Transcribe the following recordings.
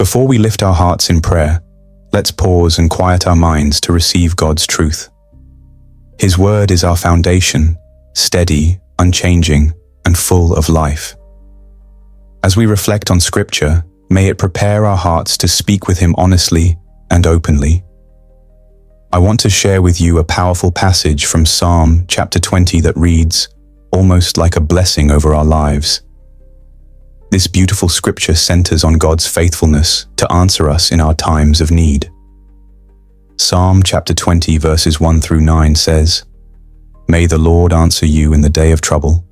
Before we lift our hearts in prayer, let's pause and quiet our minds to receive God's truth. His word is our foundation, steady, unchanging, and full of life. As we reflect on Scripture, may it prepare our hearts to speak with Him honestly and openly. I want to share with you a powerful passage from Psalm chapter 20 that reads, almost like a blessing over our lives. This beautiful scripture centers on God's faithfulness to answer us in our times of need. Psalm chapter 20 verses 1 through 9 says, "May the Lord answer you in the day of trouble.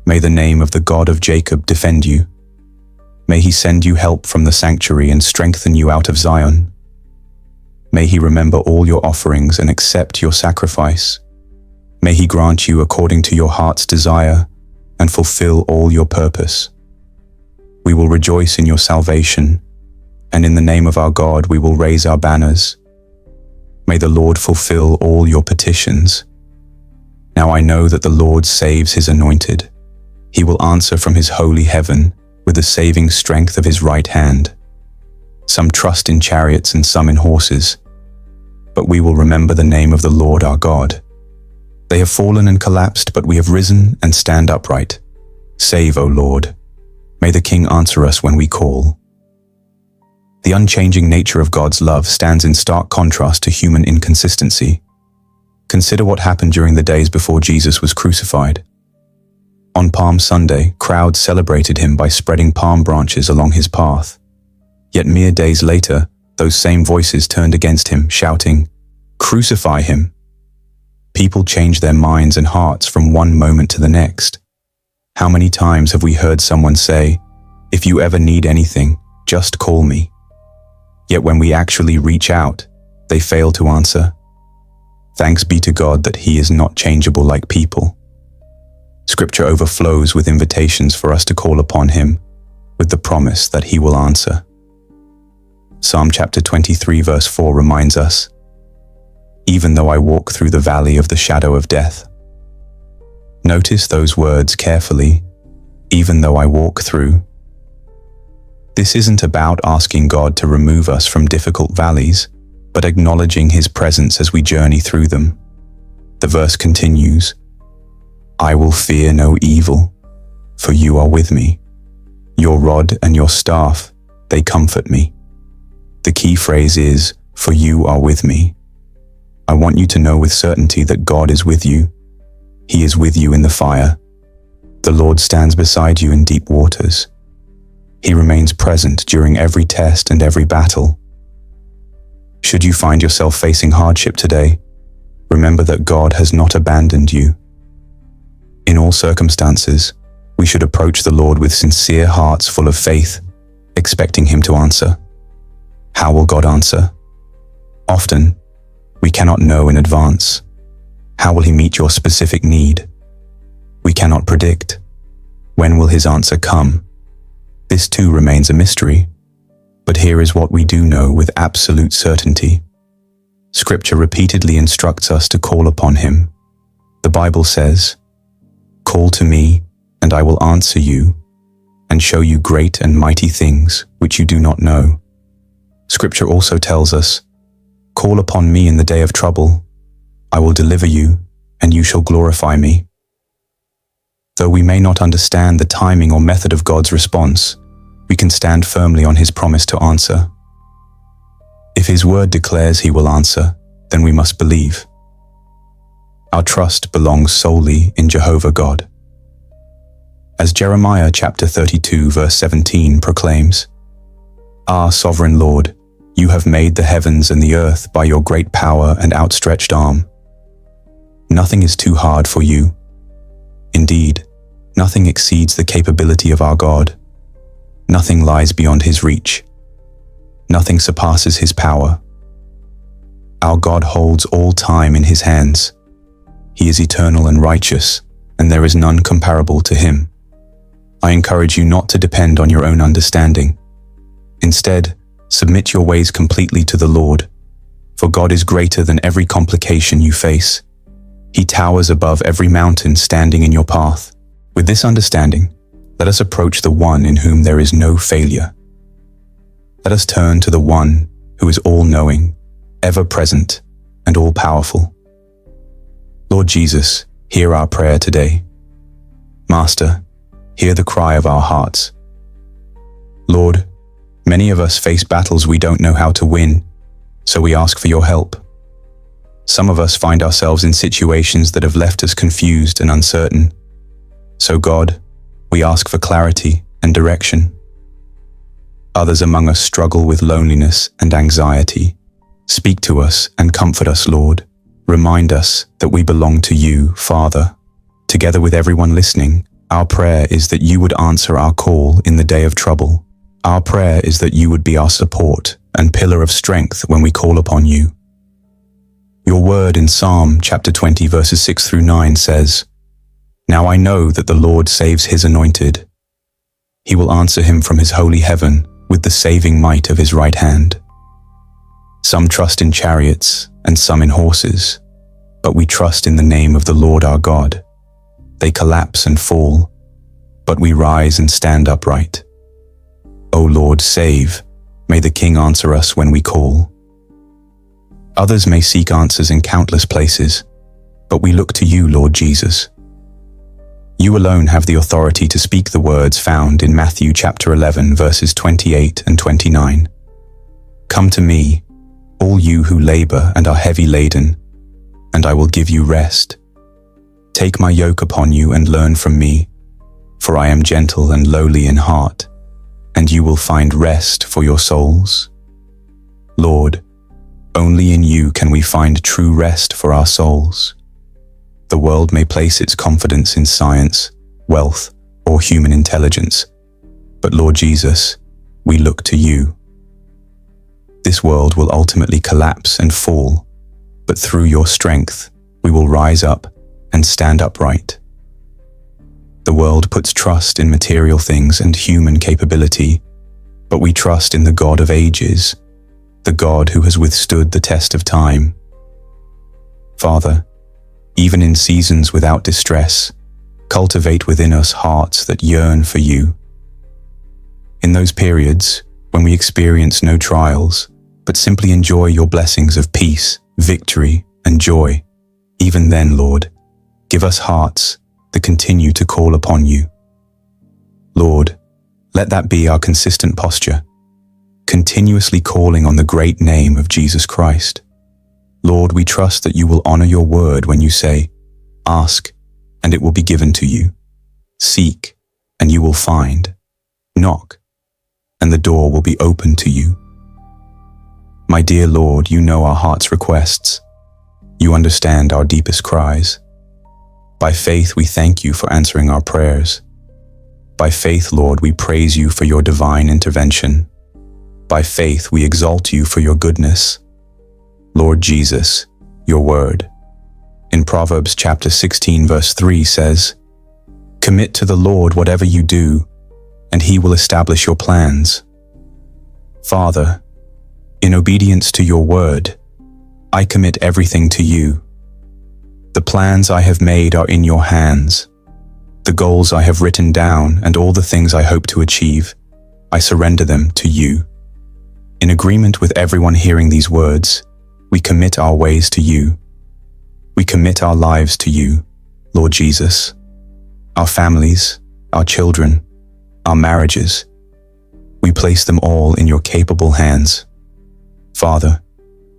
May the name of the God of Jacob defend you. May He send you help from the sanctuary and strengthen you out of Zion. May He remember all your offerings and accept your sacrifice. May He grant you according to your heart's desire and fulfill all your purpose. We will rejoice in your salvation, and in the name of our God we will raise our banners. May the Lord fulfill all your petitions. Now I know that the Lord saves His anointed. He will answer from His holy heaven with the saving strength of His right hand. Some trust in chariots and some in horses, but we will remember the name of the Lord our God. They have fallen and collapsed, but we have risen and stand upright. Save, O Lord. May the King answer us when we call." The unchanging nature of God's love stands in stark contrast to human inconsistency. Consider what happened during the days before Jesus was crucified. On Palm Sunday, crowds celebrated Him by spreading palm branches along His path. Yet mere days later, those same voices turned against Him, shouting, "Crucify Him!" People change their minds and hearts from one moment to the next. How many times have we heard someone say, "If you ever need anything, just call me." Yet when we actually reach out, they fail to answer. Thanks be to God that He is not changeable like people. Scripture overflows with invitations for us to call upon Him, with the promise that He will answer. Psalm chapter 23 verse 4 reminds us, "Even though I walk through the valley of the shadow of death." Notice those words carefully, "even though I walk through." This isn't about asking God to remove us from difficult valleys, but acknowledging His presence as we journey through them. The verse continues, "I will fear no evil, for you are with me. Your rod and your staff, they comfort me." The key phrase is, "for you are with me." I want you to know with certainty that God is with you. He is with you in the fire. The Lord stands beside you in deep waters. He remains present during every test and every battle. Should you find yourself facing hardship today, remember that God has not abandoned you. In all circumstances, we should approach the Lord with sincere hearts full of faith, expecting Him to answer. How will God answer? Often, we cannot know in advance. How will He meet your specific need? We cannot predict. When will His answer come? This too remains a mystery. But here is what we do know with absolute certainty. Scripture repeatedly instructs us to call upon Him. The Bible says, "Call to me, and I will answer you, and show you great and mighty things which you do not know." Scripture also tells us, "Call upon me in the day of trouble. I will deliver you, and you shall glorify me." Though we may not understand the timing or method of God's response, we can stand firmly on His promise to answer. If His word declares He will answer, then we must believe. Our trust belongs solely in Jehovah God. As Jeremiah chapter 32 verse 17 proclaims, "Ah, sovereign Lord, you have made the heavens and the earth by your great power and outstretched arm. Nothing is too hard for you. Indeed, nothing exceeds the capability of our God. Nothing lies beyond His reach. Nothing surpasses His power. Our God holds all time in His hands. He is eternal and righteous, and there is none comparable to Him. I encourage you not to depend on your own understanding. Instead, submit your ways completely to the Lord, for God is greater than every complication you face. He towers above every mountain standing in your path. With this understanding, let us approach the one in whom there is no failure. Let us turn to the one who is all-knowing, ever-present, and all-powerful. Lord Jesus, hear our prayer today. Master, hear the cry of our hearts. Lord, many of us face battles we don't know how to win, so we ask for your help. Some of us find ourselves in situations that have left us confused and uncertain. So God, we ask for clarity and direction. Others among us struggle with loneliness and anxiety. Speak to us and comfort us, Lord. Remind us that we belong to you, Father. Together with everyone listening, our prayer is that you would answer our call in the day of trouble. Our prayer is that you would be our support and pillar of strength when we call upon you. Your word in Psalm chapter 20 verses 6 through 9 says, "Now I know that the Lord saves his anointed. He will answer him from his holy heaven with the saving might of his right hand. Some trust in chariots and some in horses, but we trust in the name of the Lord our God. They collapse and fall, but we rise and stand upright. O Lord, save. May the King answer us when we call." Others may seek answers in countless places, but we look to you, Lord Jesus. You alone have the authority to speak the words found in Matthew chapter 11 verses 28 and 29. "Come to me, all you who labor and are heavy laden, and I will give you rest. Take my yoke upon you and learn from me, for I am gentle and lowly in heart, and you will find rest for your souls." Lord, only in you can we find true rest for our souls. The world may place its confidence in science, wealth, or human intelligence, but Lord Jesus, we look to you. This world will ultimately collapse and fall, but through your strength, we will rise up and stand upright. The world puts trust in material things and human capability, but we trust in the God of ages, the God who has withstood the test of time. Father, even in seasons without distress, cultivate within us hearts that yearn for you. In those periods when we experience no trials, but simply enjoy your blessings of peace, victory, and joy, even then, Lord, give us hearts that continue to call upon you. Lord, let that be our consistent posture, continuously calling on the great name of Jesus Christ. Lord, we trust that you will honor your word when you say, "Ask, and it will be given to you. Seek, and you will find. Knock, and the door will be opened to you." My dear Lord, you know our heart's requests. You understand our deepest cries. By faith, we thank you for answering our prayers. By faith, Lord, we praise you for your divine intervention. By faith, we exalt you for your goodness. Lord Jesus, your word in Proverbs chapter 16 verse 3 says, "Commit to the Lord whatever you do, and he will establish your plans." Father, in obedience to your word, I commit everything to you. The plans I have made are in your hands. The goals I have written down and all the things I hope to achieve, I surrender them to you. In agreement with everyone hearing these words, we commit our ways to you. We commit our lives to you, Lord Jesus. Our families, our children, our marriages, we place them all in your capable hands. Father,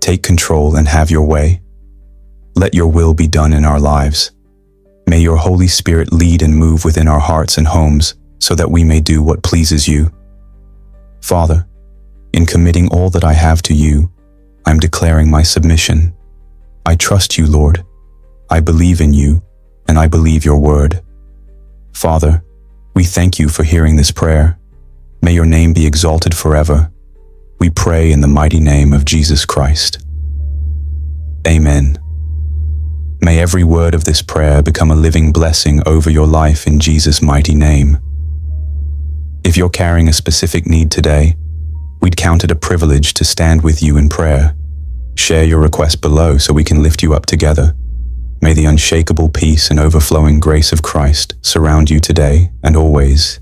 take control and have your way. Let your will be done in our lives. May your Holy Spirit lead and move within our hearts and homes so that we may do what pleases you. Father, in committing all that I have to you, I'm declaring my submission. I trust you, Lord. I believe in you, and I believe your word. Father, we thank you for hearing this prayer. May your name be exalted forever. We pray in the mighty name of Jesus Christ. Amen. May every word of this prayer become a living blessing over your life in Jesus' mighty name. If you're carrying a specific need today, we'd count it a privilege to stand with you in prayer. Share your request below so we can lift you up together. May the unshakable peace and overflowing grace of Christ surround you today and always.